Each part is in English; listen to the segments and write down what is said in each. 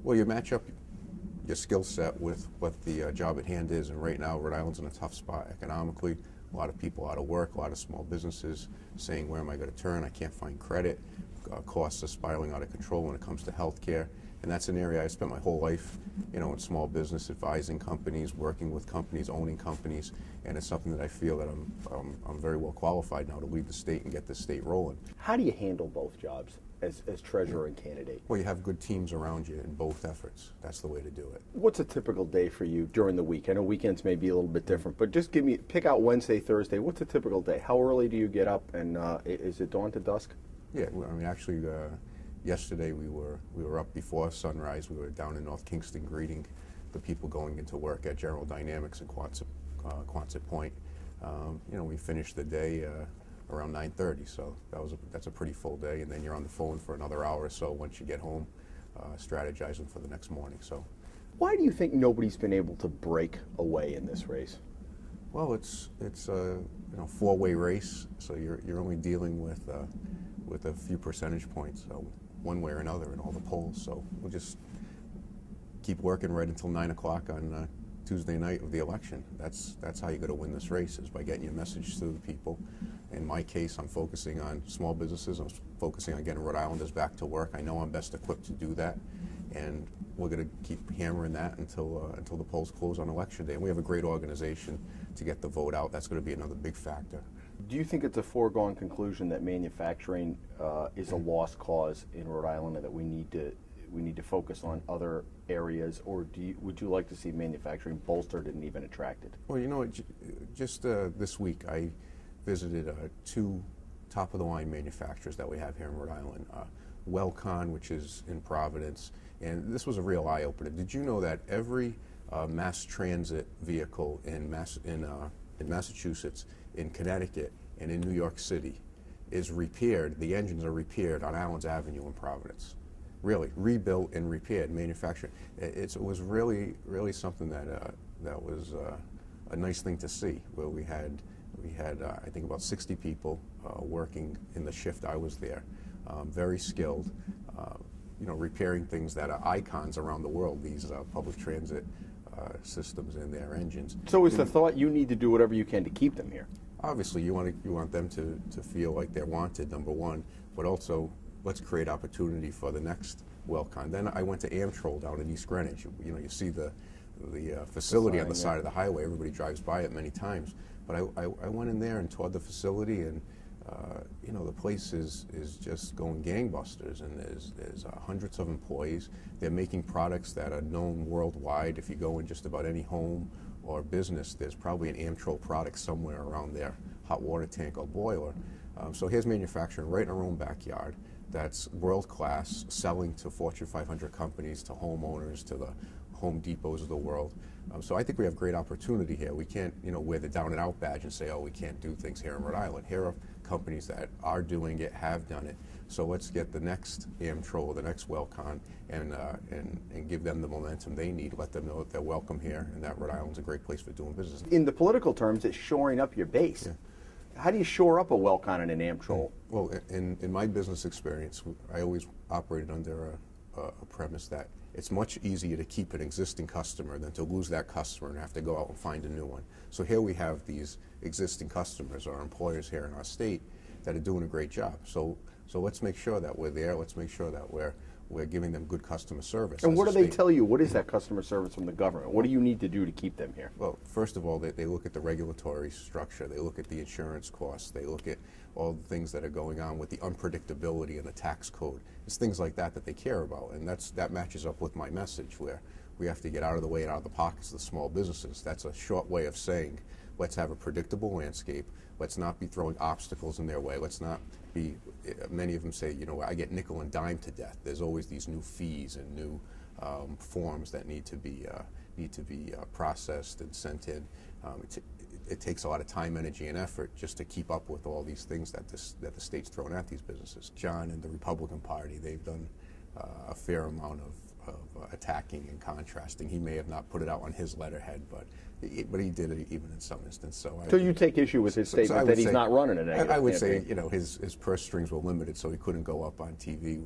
Well, you match up your skill set with what the job at hand is, and right now Rhode Island's in a tough spot economically. A lot of people out of work, a lot of small businesses saying, where am I going to turn? I can't find credit. Costs are spiraling out of control when it comes to health care. And that's an area I spent my whole life, in small business, advising companies, working with companies, owning companies, and it's something that I feel that I'm very well qualified now to lead the state and get the state rolling. How do you handle both jobs as treasurer and candidate? Well, you have good teams around you in both efforts. That's the way to do it. What's a typical day for you during the week? I know weekends may be a little bit different, but just pick out Wednesday, Thursday. What's a typical day? How early do you get up, and is it dawn to dusk? Yeah, I mean, actually, yesterday we were up before sunrise. We were down in North Kingston greeting the people going into work at General Dynamics in Quonset Point. We finished the day around 9:30, so that's a pretty full day. And then you're on the phone for another hour or so once you get home, strategizing for the next morning. So, why do you think nobody's been able to break away in this race? Well, it's a four-way race, so you're only dealing with a few percentage points, so one way or another in all the polls. So we'll just keep working right until 9 o'clock on Tuesday night of the election. That's how you got to win this race, is by getting your message to the people. In my case, I'm focusing on small businesses. I'm focusing on getting Rhode Islanders back to work. I know I'm best equipped to do that, and we're going to keep hammering that until the polls close on election day. And we have a great organization to get the vote out. That's going to be another big factor. Do you think it's a foregone conclusion that manufacturing is a lost cause in Rhode Island, and that we need to focus on other areas, or would you like to see manufacturing bolstered and even attracted? Well, just this week I visited two top-of-the-line manufacturers that we have here in Rhode Island. Wellcon, which is in Providence, and this was a real eye-opener. Did you know that every mass transit vehicle in Massachusetts, in Connecticut, and in New York City is repaired, the engines are repaired on Allen's Avenue in Providence? Really, rebuilt and repaired, manufactured. It was really something that was a nice thing to see, where we had I think about 60 people working in the shift I was there, very skilled, repairing things that are icons around the world, these public transit systems and their engines. So is the thought you need to do whatever you can to keep them here? Obviously, you want them to feel like they're wanted, number one, but also let's create opportunity for the next Wellcon. Then I went to Amtrol down in East Greenwich. You see the facility on the side of the highway. Everybody drives by it many times. But I went in there and toured the facility, and the place is just going gangbusters, and there's hundreds of employees. They're making products that are known worldwide. If you go in just about any home or business, there's probably an Amtrol product somewhere around their hot water tank or boiler. So here's manufacturing right in our own backyard that's world-class, selling to Fortune 500 companies, to homeowners, to the Home Depots of the world. So I think we have great opportunity here. We can't, wear the down and out badge and say, oh, we can't do things here in Rhode Island. Here are companies that are doing it, have done it. So let's get the next Amtrol, the next Wellcon, and give them the momentum they need. Let them know that they're welcome here, and that Rhode Island's a great place for doing business. In the political terms, it's shoring up your base. Yeah. How do you shore up a Wellcon and an Amtrol? Well, in my business experience, I always operated under a premise that it's much easier to keep an existing customer than to lose that customer and have to go out and find a new one. So here we have these existing customers, our employers here in our state, that are doing a great job. So let's make sure that we're there. Let's make sure that we're giving them good customer service. And what do they tell you? What is that customer service from the government? What do you need to do to keep them here? Well, first of all, they look at the regulatory structure. They look at the insurance costs. They look at all the things that are going on with the unpredictability in the tax code. It's things like that they care about, and that matches up with my message, where we have to get out of the way and out of the pockets of the small businesses. That's a short way of saying, let's have a predictable landscape. Let's not be throwing obstacles in their way. Let's not be, many of them say, I get nickel and dime to death. There's always these new fees and new forms that need to be processed and sent in. It takes a lot of time, energy, and effort just to keep up with all these things that the state's thrown at these businesses. John and the Republican Party, they've done a fair amount of attacking and contrasting. He may have not put it out on his letterhead, but he did it even in some instance. So you take issue with his statement that he's not running a negative I would campaign. say, his purse strings were limited, so he couldn't go up on TV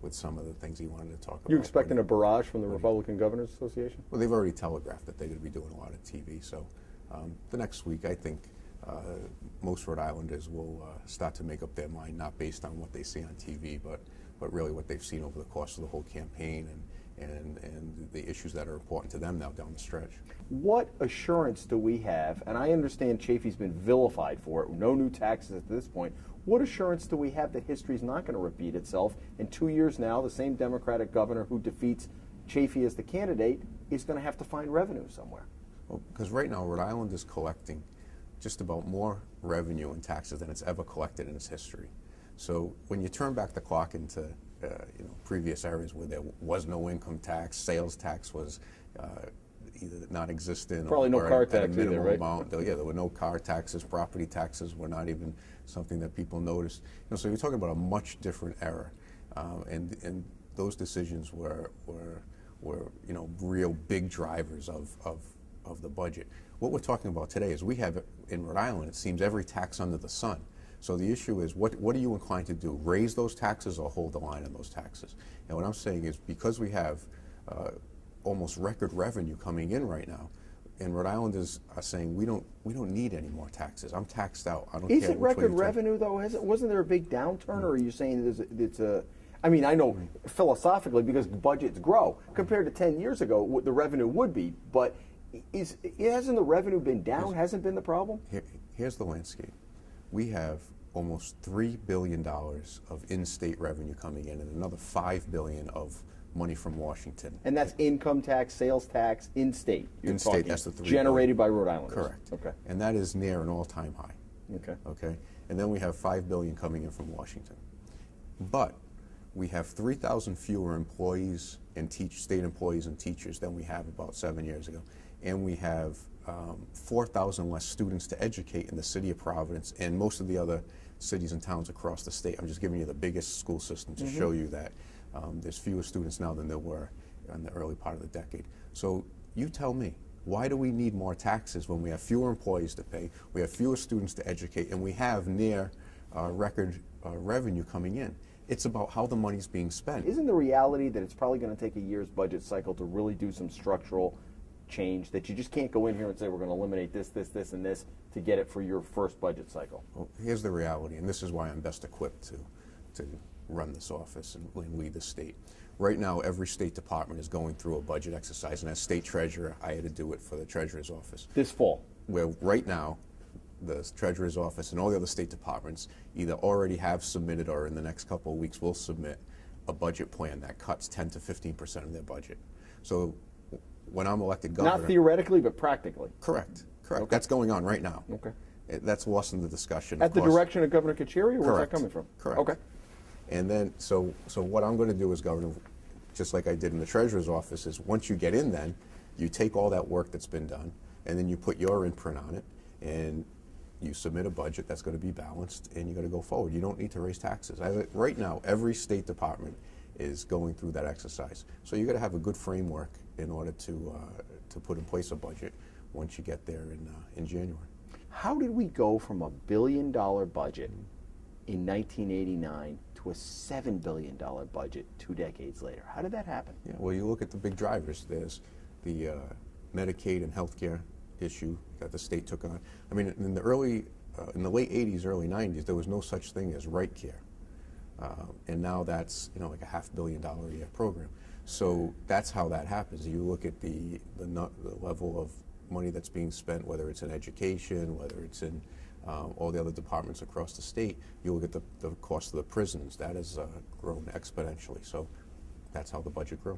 with some of the things he wanted to talk about. You expecting a barrage from the Republican Governors Association? Well, they've already telegraphed that they're going to be doing a lot of TV. So the next week, I think most Rhode Islanders will start to make up their mind, not based on what they see on TV, but really what they've seen over the course of the whole campaign and the issues that are important to them now down the stretch. What assurance do we have, and I understand Chafee's been vilified for it, no new taxes at this point, what assurance do we have that history is not going to repeat itself? In 2 years now, the same Democratic governor who defeats Chafee as the candidate is going to have to find revenue somewhere. Well, because right now Rhode Island is collecting just about more revenue in taxes than it's ever collected in its history. So when you turn back the clock into previous eras where there was no income tax, sales tax was either non-existent probably no car tax either, right? Yeah, there were no car taxes, property taxes were not even something that people noticed. So you're talking about a much different era, and those decisions were real big drivers of the budget. What we're talking about today is we have in Rhode Island, it seems, every tax under the sun. So the issue is, what are you inclined to do? Raise those taxes or hold the line on those taxes? And what I'm saying is, because we have almost record revenue coming in right now, and Rhode Islanders are saying we don't need any more taxes. I'm taxed out. I don't care. Is it record revenue though? Wasn't there a big downturn, or are you saying it's a? I mean, I know philosophically because budgets grow compared to 10 years ago, what the revenue would be, but hasn't the revenue been down? Hasn't been the problem? Here's the landscape. We have almost $3 billion of in-state revenue coming in, and another $5 billion of money from Washington. And that's income tax, sales tax, in-state. In-state, that's the $3 generated by Rhode Islanders. Correct. Okay. And that is near an all-time high. Okay. Okay. And then we have $5 billion coming in from Washington. But we have 3,000 fewer employees and state employees and teachers than we have about 7 years ago, and we have 4,000 less students to educate in the city of Providence and most of the other cities and towns across the state. I'm just giving you the biggest school system to show you that there's fewer students now than there were in the early part of the decade. So you tell me, why do we need more taxes when we have fewer employees to pay, we have fewer students to educate, and we have near record revenue coming in? It's about how the money's being spent. Isn't the reality that it's probably going to take a year's budget cycle to really do some structural change, that you just can't go in here and say we're going to eliminate this, this, this, and this to get it for your first budget cycle? Well, here's the reality, and this is why I'm best equipped to run this office and lead the state. Right now, every state department is going through a budget exercise, and as state treasurer, I had to do it for the treasurer's office. This fall? Where right now, the treasurer's office and all the other state departments either already have submitted or in the next couple of weeks will submit a budget plan that cuts 10 to 15% of their budget. So when I'm elected governor... Not theoretically, but practically. Correct. Okay. That's going on right now. Okay. That's lost in the discussion. At the direction of Governor Caprio, or where's that coming from? Correct. Okay. And then, so what I'm going to do as governor, just like I did in the treasurer's office, is once you get in then, you take all that work that's been done, and then you put your imprint on it, and you submit a budget that's going to be balanced, and you're going to go forward. You don't need to raise taxes. Right now, every state department is going through that exercise. So you've got to have a good framework in order to put in place a budget once you get there in January. How did we go from $1 billion budget in 1989 to a $7 billion budget 2 decades later? How did that happen? Yeah, well, you look at the big drivers. There's the Medicaid and healthcare issue that the state took on. I mean, in the late 80s, early 90s, there was no such thing as right care. And now that's, like a $500 million a year program. So that's how that happens. You look at the level of money that's being spent, whether it's in education, whether it's in all the other departments across the state. You look at the cost of the prisons. That has grown exponentially. So that's how the budget grew.